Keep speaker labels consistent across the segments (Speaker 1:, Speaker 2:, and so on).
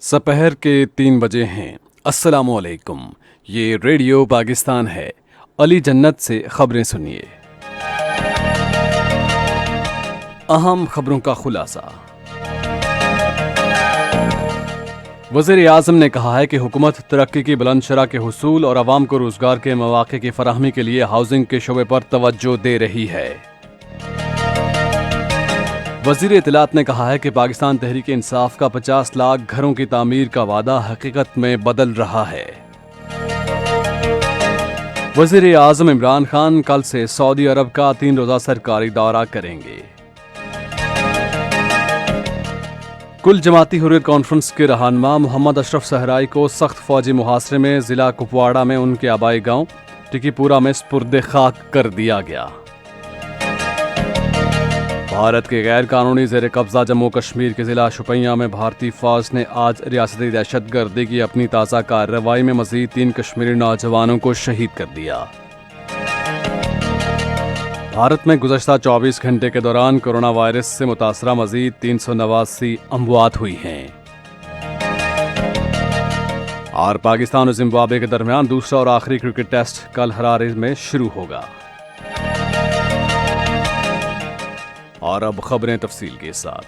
Speaker 1: सपहर के 3 बजे हैं। अस्सलामुअलैकुम। ये रेडियो पाकिस्तान है। अली जन्नत से खबरें सुनिए। अहम खबरों का खुलासा। वज़ीर आज़म ने कहा है कि हुकूमत तरक्की की बुलंदशरह के हुसूल और आवाम को रोज़गार के मौक़े की फराहमी के लिए हाउसिंग के शोबे पर तवज्जो दे रही है। वज़ीर इत्तलात ने कहा है कि पाकिस्तान तहरीक इंसाफ का 50 लाख घरों की तामीर का वादा हकीकत में बदल रहा है। वज़ीर आज़म इमरान खान कल से सऊदी अरब का 3 रोज़ा सरकारी दौरा करेंगे। कुल जमाती हुर्रियत कॉन्फ्रेंस के रहनुमा मोहम्मद अशरफ सहराई को सख्त फौजी मुहासरे में ज़िला कुपवाड़ा में उनके आबाई गांव टिकीपुरा में स्पुर्द खाक कर दिया गया। भारत के गैर कानूनी ज़ेर कब्ज़ा जम्मू कश्मीर के ज़िला शुपियां में भारतीय फ़ौज ने आज रियासती दहशतगर्दी की अपनी ताज़ा कार्रवाई में मज़ीद 3 कश्मीरी नौजवानों को शहीद कर दिया। भारत में गुज़श्ता 24 घंटे के दौरान कोरोना वायरस से मुतासरा मज़ीद 389 अमवात हुई हैं। और पाकिस्तान और जिम्बाब्वे के दरमियान दूसरा और आखिरी क्रिकेट टेस्ट कल हरारे में शुरू होगा। और अब खबरें तफसील के साथ।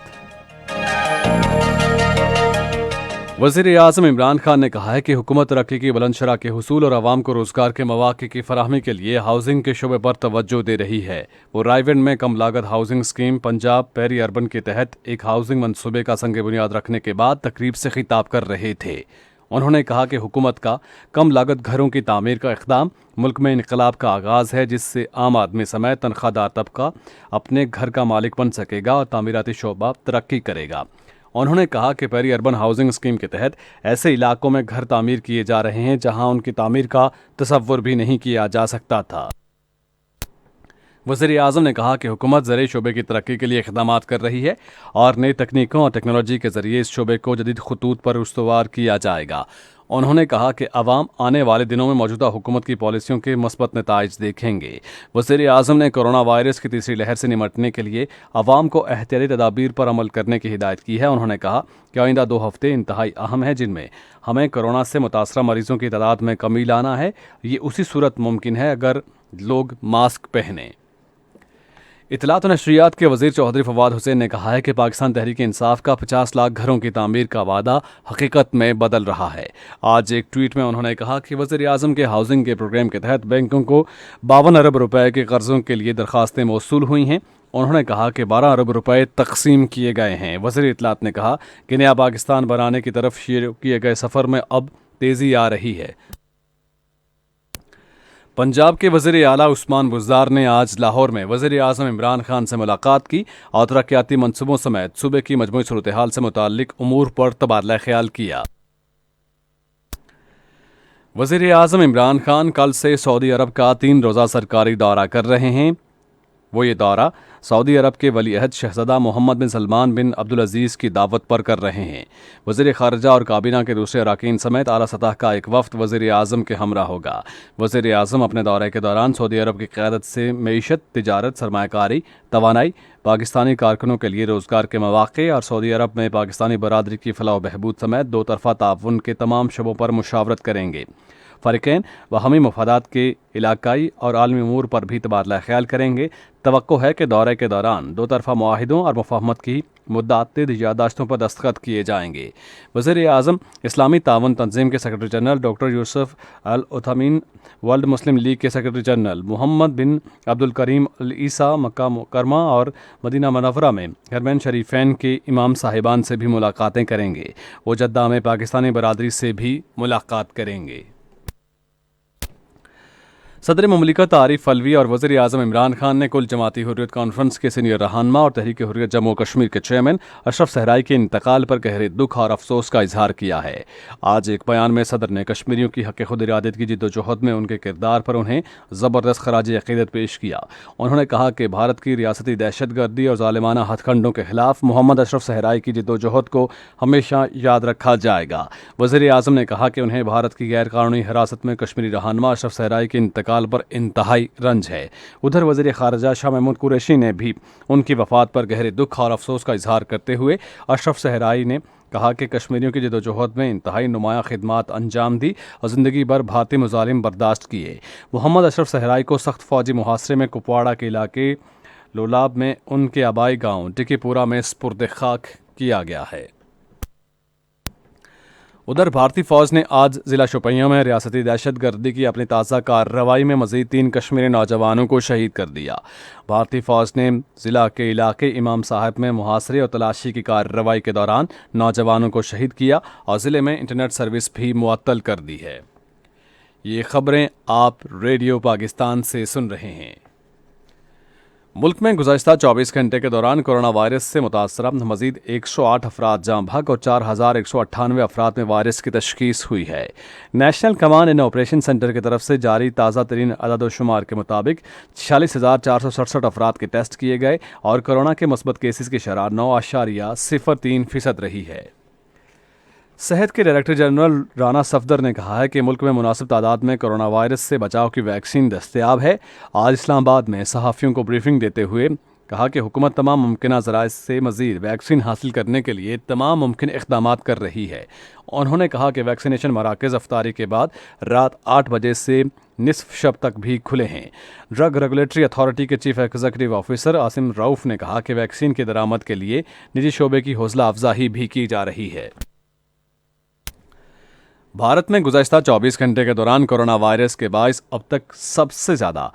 Speaker 1: वज़ीर आज़म इमरान खान ने कहा है कि हुकूमत तरक्की की बुलंदशरह के हुसूल और आवाम को रोज़गार के मौक़े की फराहमी के लिए हाउसिंग के शोबे पर तवज्जो दे रही है। वो रायविंड में कम लागत housing scheme Punjab peri urban के तहत एक हाउसिंग मनसूबे का संग बुनियाद रखने के बाद तकरीब से खिताब कर रहे थे। उन्होंने कहा कि हुकूमत का कम लागत घरों की तामीर का इक़दाम मुल्क में इनकलाब का आगाज़ है, जिससे आम आदमी समेत तनख्वाहदार तबका अपने घर का मालिक बन सकेगा और तामीराती शोबा तरक्की करेगा। उन्होंने कहा कि पेरी अर्बन हाउसिंग स्कीम के तहत ऐसे इलाकों में घर तामीर किए जा रहे हैं जहां उनकी तामीर का तसव्वुर भी नहीं किया जा सकता था। वज़ीर आज़म ने कहा कि हुकूमत ज़राई शोबे की तरक्की के लिए इक़दामात कर रही है और नई तकनीकों और टेक्नोलॉजी के ज़रिए इस शोबे को जदीद खतूत पर उस्तवार किया जाएगा। उन्होंने कहा कि अवाम आने वाले दिनों में मौजूदा हुकूमत की पॉलिसियों के मुस्बत नताइज देखेंगे। वज़ीर आज़म ने कोरोना वायरस की तीसरी लहर से निमटने के लिए अवाम को एहतियाती तदाबीर पर अमल करने की हिदायत की है। उन्होंने कहा कि आइंदा 2 हफ्ते इंतहाई अहम है, जिनमें हमें कोरोना से मुतासरा मरीजों की तादाद में कमी लाना है। ये उसी सूरत मुमकिन है अगर लोग मास्क पहनें। इत्तलात और नशरियात के वज़ीर चौधरी फवाद हुसैन ने कहा है कि पाकिस्तान तहरीक इंसाफ का 50 लाख घरों की तामीर का वादा हकीकत में बदल रहा है। आज एक ट्वीट में उन्होंने कहा कि वज़ीर आज़म के हाउसिंग के प्रोग्राम के तहत बैंकों को 52 अरब रुपए के कर्ज़ों के लिए दरख्वास्तें मौसूल हुई हैं। उन्होंने कहा कि 12 अरब रुपए तकसीम किए गए हैं। वज़ीर इत्तलात ने कहा कि नया पाकिस्तान बनाने की तरफ शुरू किए गए सफ़र में अब तेज़ी आ रही है। पंजाब के वज़ीर आला उस्मान बुज़दार ने आज लाहौर में वज़ीर आज़म इमरान खान से मुलाकात की और तरक्याती मनसूबों समेत सूबे की मजमूई सूरत हाल से मुताल्लिक उमूर पर तबादला ख्याल किया। वज़ीर आज़म इमरान खान कल से सऊदी अरब का 3 रोज़ा सरकारी दौरा कर रहे हैं। वो ये दौरा सऊदी अरब के वली अहद शहज़ादा मोहम्मद बिन सलमान बिन अब्दुल अज़ीज़ की दावत पर कर रहे हैं। वज़ीर ख़ारजा और काबीना के दूसरे अरकान समेत आला सतह का एक वफ़द वज़ीर आज़म के हमरा होगा। वज़ीर आज़म अपने दौरे के दौरान सऊदी अरब की क़यादत से मईशत, तिजारत, सरमायाकारी, तवानाई, पाकिस्तानी कारकुनों के लिए रोज़गार के मौक़े और सऊदी अरब में पाकिस्तानी बरादरी की फ़लाह व बहबूद समेत 2 तरफ़ा ताउन के तमाम शोबों पर मुशावरत करेंगे। फ़रीक़ैन बाहमी मफादात के इलाकाई और आलमी उमूर पर भी तबादला ख्याल करेंगे। तवक्को है कि दौरे के दौरान 2 तरफ़ा मुआहिदों और मुफ़ाहमत की मुद्दातिद यादाश्तों पर दस्तखत किए जाएंगे। वज़ीर आज़म इस्लामी तावन तंजीम के सेक्रेटरी जनरल डॉक्टर यूसुफ अल उथमीन, वर्ल्ड मुस्लिम लीग के सेक्रेटरी जनरल मोहम्मद बिन अब्दुल करीम अल ईसा, मक्का मुकरमा और मदीना मनव्वरा में हरमैन शरीफैन के इमाम साहिबान से भी मुलाकातें करेंगे। वो जद्दा में पाकिस्तानी बरादरी से भी मुलाकात करेंगे। सदर मुमलिकत आरिफ अलवी और वज़ीर आज़म इमरान खान ने कुल जमाती हुर्रियत कॉन्फ्रेंस के सीनियर रहनुमा और तहरीक हुर्रियत जम्मू कश्मीर के चेयरमैन अशरफ सहराई के इंतकाल पर गहरे दुख और अफसोस का इजहार किया है। आज एक बयान में सदर ने कश्मीरियों की हक़ खुद इरादत की जिद्दोजहद में उनके किरदार पर उन्हें ज़बरदस्त खराज अक़ीदत पेश किया। उन्होंने कहा कि भारत की रियासती दहशतगर्दी और ज़ालिमाना हथकंडों के खिलाफ मोहम्मद अशरफ सहराई की जिद्दोजहद को हमेशा याद रखा जाएगा। वज़ीर आज़म ने कहा कि उन्हें भारत की गैर कानूनी हिरासत में कश्मीरी रहनुमा अशरफ सहराई के इंतकाल पर इंतहाई रंज है। उधर वज़ीर ख़ारजा शाह महमूद कुरैशी ने भी उनकी वफ़ात पर गहरे दुख और अफसोस का इजहार करते हुए अशरफ सहराई ने کہا کہ کشمیریوں کی جدوجہد میں انتہائی نمایاں خدمات انجام دی اور زندگی بھر بھارتی مظالم برداشت کیے۔ محمد اشرف صحرائی کو سخت فوجی محاصرے میں کپواڑہ کے علاقے لولاب میں ان کے آبائی گاؤں ٹکی پورہ میں سپرد خاک کیا گیا ہے۔ ادھر بھارتی فوج نے آج ضلع شوپیاں میں ریاستی دہشت گردی کی اپنی تازہ کارروائی میں مزید 3 کشمیری نوجوانوں کو شہید کر دیا۔ بھارتی فوج نے ضلع کے علاقے امام صاحب میں محاصرے اور تلاشی کی کارروائی کے دوران نوجوانوں کو شہید کیا اور ضلع میں انٹرنیٹ سروس بھی معطل کر دی ہے۔ یہ خبریں آپ ریڈیو پاکستان سے سن رہے ہیں۔ ملک میں گزشتہ 24 گھنٹے کے دوران کورونا وائرس سے متاثرہ مزید 108 افراد جاں بحق اور 4198 افراد میں وائرس کی تشخیص ہوئی ہے۔ National command and operation centre کی طرف سے جاری تازہ ترین عدد و شمار کے مطابق 46,467 افراد کے ٹیسٹ کیے گئے اور کورونا کے مثبت کیسز کی شرح 9.03% رہی ہے۔ صحت کے ڈائریکٹر جنرل رانا صفدر نے کہا ہے کہ ملک میں مناسب تعداد میں کورونا وائرس سے بچاؤ کی ویکسین دستیاب ہے۔ آج اسلام آباد میں صحافیوں کو بریفنگ دیتے ہوئے کہا کہ حکومت تمام ممکنہ ذرائع سے مزید ویکسین حاصل کرنے کے لیے تمام ممکن اقدامات کر رہی ہے۔ انہوں نے کہا کہ ویکسینیشن مراکز افطاری کے بعد رات 8 بجے سے نصف شب تک بھی کھلے ہیں۔ ڈرگ ریگولیٹری اتھارٹی کے چیف ایگزیکٹو آفیسر عاصم رؤف نے کہا کہ ویکسین کی درآمد کے لیے نجی شعبے کی حوصلہ افزائی بھی کی جا رہی ہے۔ بھارت میں گزشتہ 24 گھنٹے کے دوران کورونا وائرس کے باعث اب تک سب سے زیادہ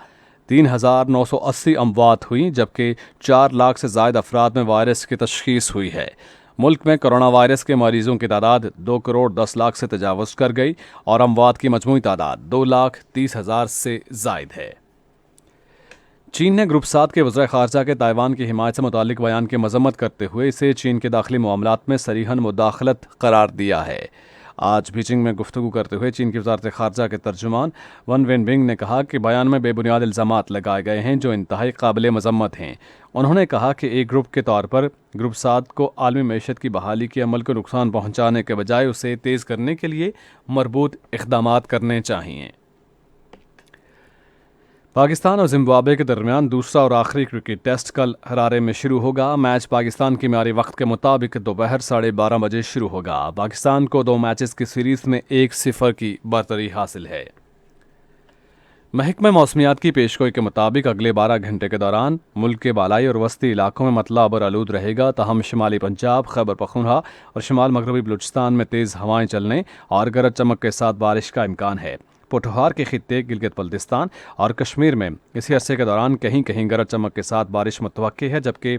Speaker 1: 3,980 اموات ہوئیں، جبکہ 4 لاکھ سے زائد افراد میں وائرس کی تشخیص ہوئی ہے۔ ملک میں کورونا وائرس کے مریضوں کی تعداد 2,10,00,000 سے تجاوز کر گئی اور اموات کی مجموعی تعداد 2,30,000 سے زائد ہے۔ چین نے گروپ 7 کے وزیر خارجہ کے تائیوان کی حمایت سے متعلق بیان کی مذمت کرتے ہوئے اسے چین کے داخلی معاملات میں صریحاً مداخلت قرار دیا ہے۔ آج بیجنگ میں گفتگو کرتے ہوئے چین کی وزارت خارجہ کے ترجمان ون وینبنگ نے کہا کہ بیان میں بے بنیاد الزامات لگائے گئے ہیں جو انتہائی قابل مذمت ہیں۔ انہوں نے کہا کہ ایک گروپ کے طور پر گروپ 7 کو عالمی معیشت کی بحالی کے عمل کو نقصان پہنچانے کے بجائے اسے تیز کرنے کے لیے مربوط اقدامات کرنے چاہئیں۔ پاکستان اور زمبابوے کے درمیان دوسرا اور آخری کرکٹ ٹیسٹ کل ہرارے میں شروع ہوگا۔ میچ پاکستان کی معیاری وقت کے مطابق دوپہر 12:30 بجے شروع ہوگا۔ پاکستان کو 2 میچز کی سیریز میں 1-0 کی برتری حاصل ہے۔ محکمہ موسمیات کی پیشگوئی کے مطابق اگلے 12 گھنٹے کے دوران ملک کے بالائی اور وسطی علاقوں میں مطلع ابر آلود رہے گا، تاہم شمالی پنجاب، خیبر پختونخوا اور شمال مغربی بلوچستان میں تیز ہوائیں چلنے اور گرج چمک کے ساتھ بارش کا امکان ہے۔ پوٹھوہار کے خطے، گلگت بلتستان اور کشمیر میں اسی عرصے کے دوران کہیں کہیں گرج چمک کے ساتھ بارش متوقع ہے، جبکہ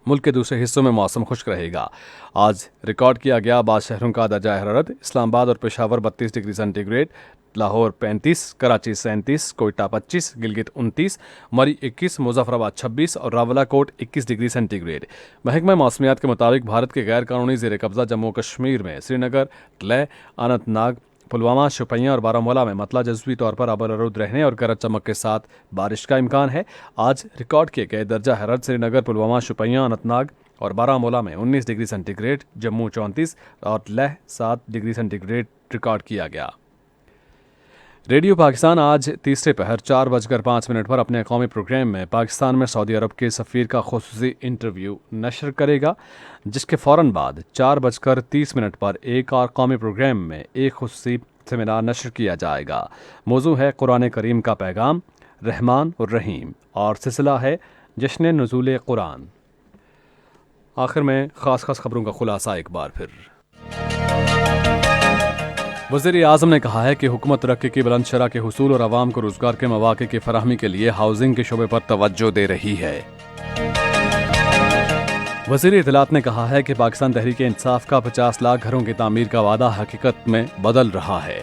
Speaker 1: ملک کے دوسرے حصوں میں موسم خشک رہے گا۔ آج ریکارڈ کیا گیا بعض شہروں کا درجہ حرارت: اسلام آباد اور Peshawar 32 degree centigrade, Lahore 35، Karachi 37، Quetta 25، Gilgit 29، Murree 21، Muzaffarabad 26 اور Rawalakot 21 degree centigrade. محکمہ موسمیات کے مطابق بھارت کے غیر قانونی زیر قبضہ جموں کشمیر میں سری نگر، لیہ، اننت ناگ، پلوامہ، شوپیاں اور بارہمولہ میں مطلع جزوی طور پر ابر آلود رہنے اور گرج چمک کے ساتھ بارش کا امکان ہے۔ آج ریکارڈ کیے گئے درجہ حرارت سری نگر، پلوامہ، شوپیاں، اننت ناگ اور بارہمولہ میں 19 ڈگری سینٹی گریڈ، جموں 34 اور Leh 7 degree centigrade record کیا گیا۔ ریڈیو پاکستان آج تیسرے پہر 4:05 پر اپنے قومی پروگرام میں پاکستان میں سعودی عرب کے سفیر کا خصوصی انٹرویو نشر کرے گا، جس کے فوراً بعد 4:30 پر ایک اور قومی پروگرام میں ایک خصوصی سیمینار نشر کیا جائے گا۔ موضوع ہے قرآن کریم کا پیغام، رحمان اور رحیم، اور سلسلہ ہے جشن نزول قرآن۔ آخر میں خاص خبروں کا خلاصہ ایک بار پھر۔ وزیر اعظم نے کہا ہے کہ حکومت ترقی کی بلند شرح کے حصول اور عوام کو روزگار کے مواقع کی فراہمی کے لیے ہاؤسنگ کے شعبے پر توجہ دے رہی ہے۔ وزیر اطلاعات نے کہا ہے کہ پاکستان تحریک انصاف کا 50 لاکھ گھروں کی تعمیر کا وعدہ حقیقت میں بدل رہا ہے۔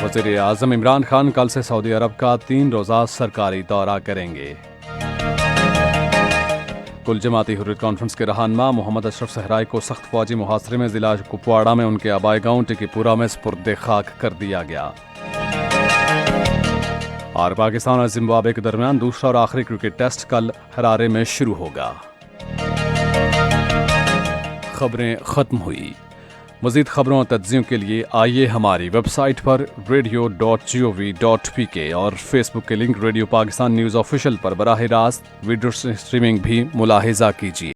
Speaker 1: وزیر اعظم عمران خان کل سے سعودی عرب کا 3 روزہ سرکاری دورہ کریں گے۔ کل جماعتی حریت کانفرنس کے رہنما محمد اشرف صحرائی کو سخت فوجی محاصرے میں ضلع کپواڑہ میں ان کے آبائی گاؤں ٹکی پورہ میں سپرد خاک کر دیا گیا۔ اور پاکستان اور زمبابوے کے درمیان دوسرا اور آخری کرکٹ ٹیسٹ کل ہرارے میں شروع ہوگا۔ خبریں ختم ہوئی۔ مزید خبروں اور تجزیوں کے لیے آئیے ہماری ویب سائٹ پر radio.gov.pk اور فیس بک کے link radio Pakistan news official پر براہ راست ویڈیو اسٹریمنگ بھی ملاحظہ کیجیے۔